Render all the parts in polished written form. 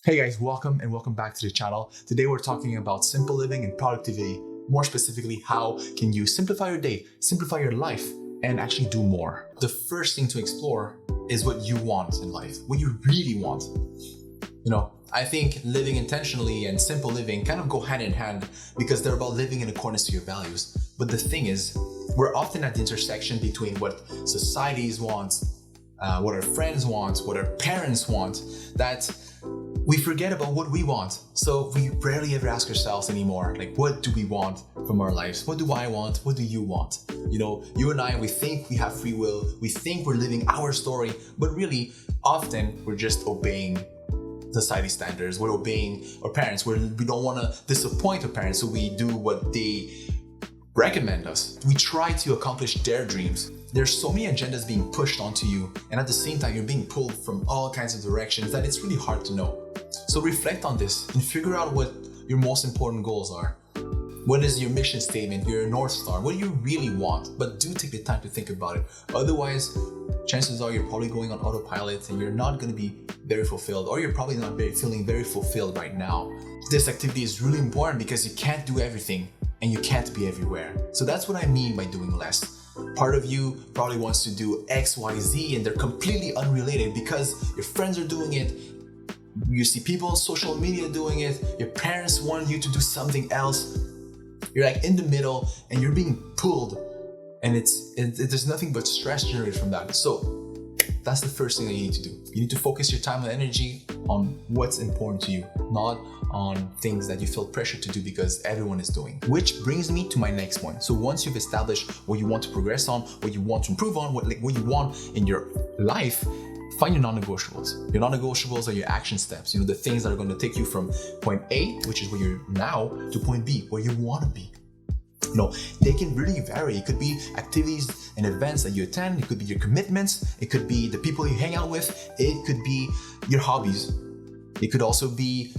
Hey guys, welcome back to the channel. Today we're talking about simple living and productivity. More specifically, how can you simplify your day, simplify your life, and actually do more. The first thing to explore is what you want in life, what you really want. I think living intentionally and simple living kind of go hand in hand because they're about living in accordance to your values. But the thing is, we're often at the intersection between what societies want, what our friends want, what our parents want, that we forget about what we want. So we rarely ever ask ourselves anymore, like, what do we want from our lives? What do I want? What do you want? You and I, we think we have free will. We think we're living our story, but really often we're just obeying society standards. We're obeying our parents. We don't want to disappoint our parents, so we do what they recommend us. We try to accomplish their dreams. There's so many agendas being pushed onto you, and at the same time you're being pulled from all kinds of directions that it's really hard to know. So reflect on this and figure out what your most important goals are. What is your mission statement, your North Star? What do you really want? But do take the time to think about it. Otherwise, chances are you're probably going on autopilot and you're not going to be very fulfilled, or you're probably not feeling very fulfilled right now. This activity is really important because you can't do everything and you can't be everywhere. So that's what I mean by doing less. Part of you probably wants to do X, Y, Z, and they're completely unrelated because your friends are doing it. You see people on social media doing it. Your parents want you to do something else. You're like in the middle and you're being pulled, and there's nothing but stress generated from that. So that's the first thing that you need to do. You need to focus your time and energy on what's important to you, not on things that you feel pressure to do because everyone is doing. Which brings me to my next point. So once you've established what you want to progress on, what you want to improve on, what you want in your life, find your non-negotiables. Your non-negotiables are your action steps, the things that are going to take you from point A, which is where you're now, to point B, where you want to be. They can really vary. It could be activities and events that you attend. It could be your commitments. It could be the people you hang out with. It could be your hobbies. It could also be,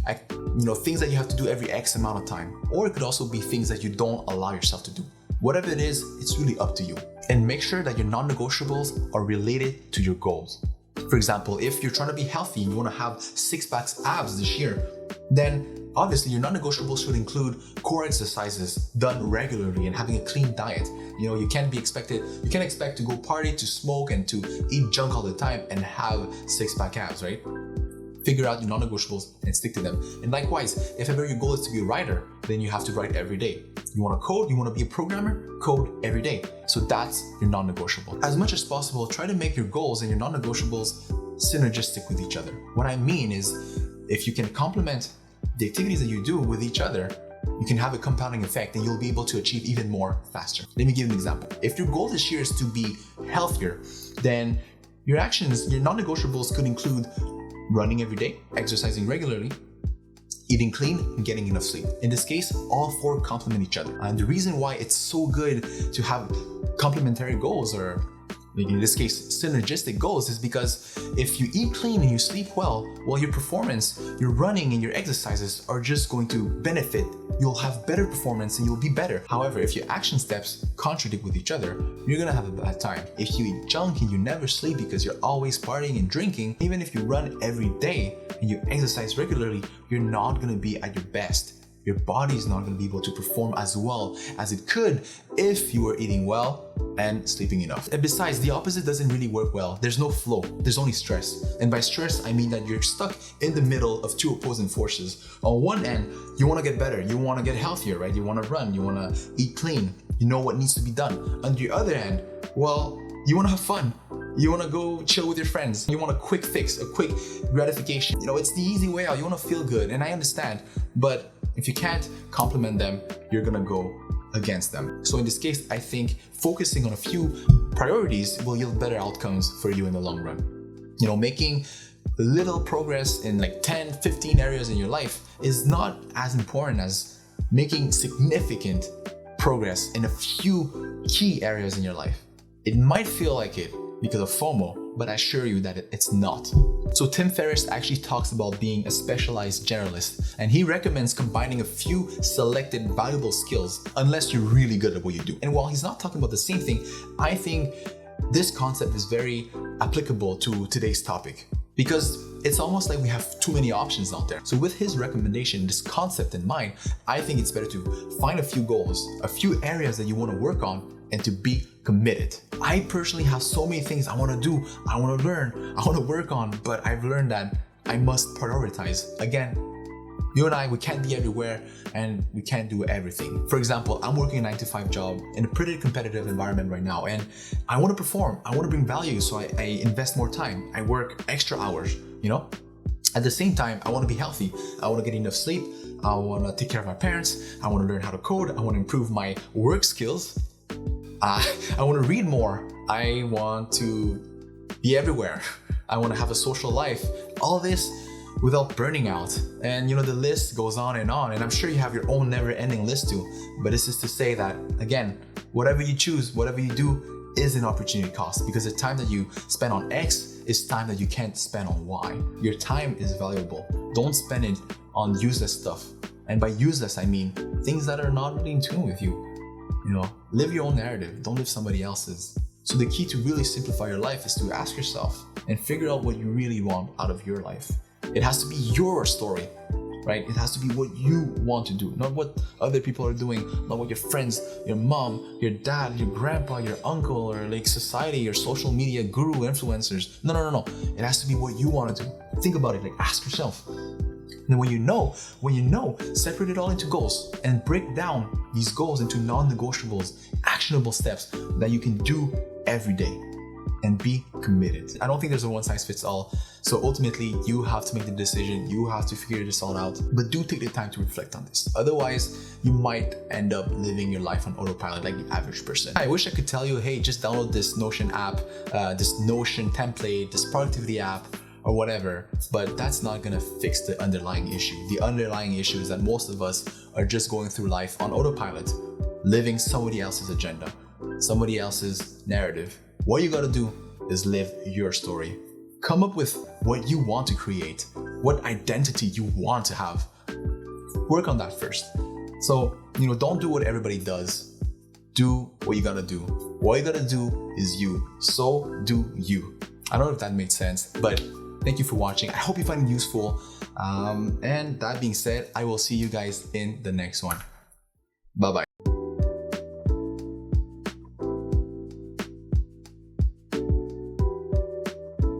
things that you have to do every X amount of time. Or it could also be things that you don't allow yourself to do. Whatever it is, it's really up to you. And make sure that your non-negotiables are related to your goals. For example, if you're trying to be healthy and you want to have six-packs abs this year, then obviously your non-negotiables should include core exercises done regularly and having a clean diet. You can't expect to go party, to smoke, and to eat junk all the time and have six-pack abs, right? Figure out your non-negotiables and stick to them. And likewise, if ever your goal is to be a writer, then you have to write every day. You want to code, you want to be a programmer, code every day. So that's your non-negotiable. As much as possible, try to make your goals and your non-negotiables synergistic with each other. What I mean is, if you can complement the activities that you do with each other, you can have a compounding effect and you'll be able to achieve even more faster. Let me give you an example. If your goal this year is to be healthier, then your non-negotiables could include running every day, exercising regularly, eating clean, and getting enough sleep. In this case, all four complement each other. And the reason why it's so good to have complementary goals, or in this case, synergistic goals, is because if you eat clean and you sleep well, your performance, your running and your exercises are just going to benefit. You'll have better performance and you'll be better. However, if your action steps contradict with each other, you're gonna have a bad time. If you eat junk and you never sleep because you're always partying and drinking, even if you run every day and you exercise regularly, you're not gonna be at your best. Your body is not going to be able to perform as well as it could if you were eating well and sleeping enough. And besides, the opposite doesn't really work well. There's no flow, there's only stress. And by stress, I mean that you're stuck in the middle of two opposing forces. On one end, you want to get better, you want to get healthier, right? You want to run, you want to eat clean, you know what needs to be done. On the other end, you want to have fun. You want to go chill with your friends. You want a quick fix, a quick gratification. It's the easy way out. You want to feel good, and I understand. But if you can't complement them, you're gonna go against them. So in this case, I think focusing on a few priorities will yield better outcomes for you in the long run. Making little progress in like 10, 15 areas in your life is not as important as making significant progress in a few key areas in your life. It might feel like it because of FOMO, but I assure you that it's not. So Tim Ferriss actually talks about being a specialized generalist, and he recommends combining a few selected valuable skills unless you're really good at what you do. And while he's not talking about the same thing, I think this concept is very applicable to today's topic. because it's almost like we have too many options out there. So with his recommendation, this concept in mind, I think it's better to find a few goals, a few areas that you want to work on, and to be committed. I personally have so many things I want to do, I want to learn, I want to work on, but I've learned that I must prioritize. Again, you and I, we can't be everywhere and we can't do everything. For example, I'm working a 9-to-5 job in a pretty competitive environment right now, and I want to perform, I want to bring value, so I invest more time, I work extra hours, you know? At the same time, I want to be healthy, I want to get enough sleep, I want to take care of my parents, I want to learn how to code, I want to improve my work skills, I want to read more, I want to be everywhere, I want to have a social life, all this without burning out. And you know, the list goes on, and I'm sure you have your own never-ending list too. But this is to say that, again, whatever you choose, whatever you do is an opportunity cost, because the time that you spend on X is time that you can't spend on Y. Your time is valuable. Don't spend it on useless stuff. And by useless, I mean things that are not really in tune with you. You know, live your own narrative, don't live somebody else's. So the key to really simplify your life is to ask yourself and figure out what you really want out of your life. It has to be your story, right? It has to be what you want to do, not what other people are doing, not what your friends, your mom, your dad, your grandpa, your uncle, or like society, your social media guru influencers. No. It has to be what you want to do. Think about it, like ask yourself. And then when you know, separate it all into goals and break down these goals into non-negotiables, actionable steps that you can do every day. And be committed. I don't think there's a one size fits all. So ultimately, you have to make the decision. You have to figure this all out. But do take the time to reflect on this. Otherwise, you might end up living your life on autopilot like the average person. I wish I could tell you, hey, just download this Notion app, this Notion template, this productivity app, or whatever. But that's not gonna fix the underlying issue. The underlying issue is that most of us are just going through life on autopilot, living somebody else's agenda, somebody else's narrative. What you gotta do is live your story. Come up with what you want to create, what identity you want to have. Work on that first. So, you know, don't do what everybody does. Do what you gotta do. What you gotta do is you. So do you. I don't know if that made sense, but thank you for watching. I hope you find it useful. And that being said, I will see you guys in the next one. Bye-bye.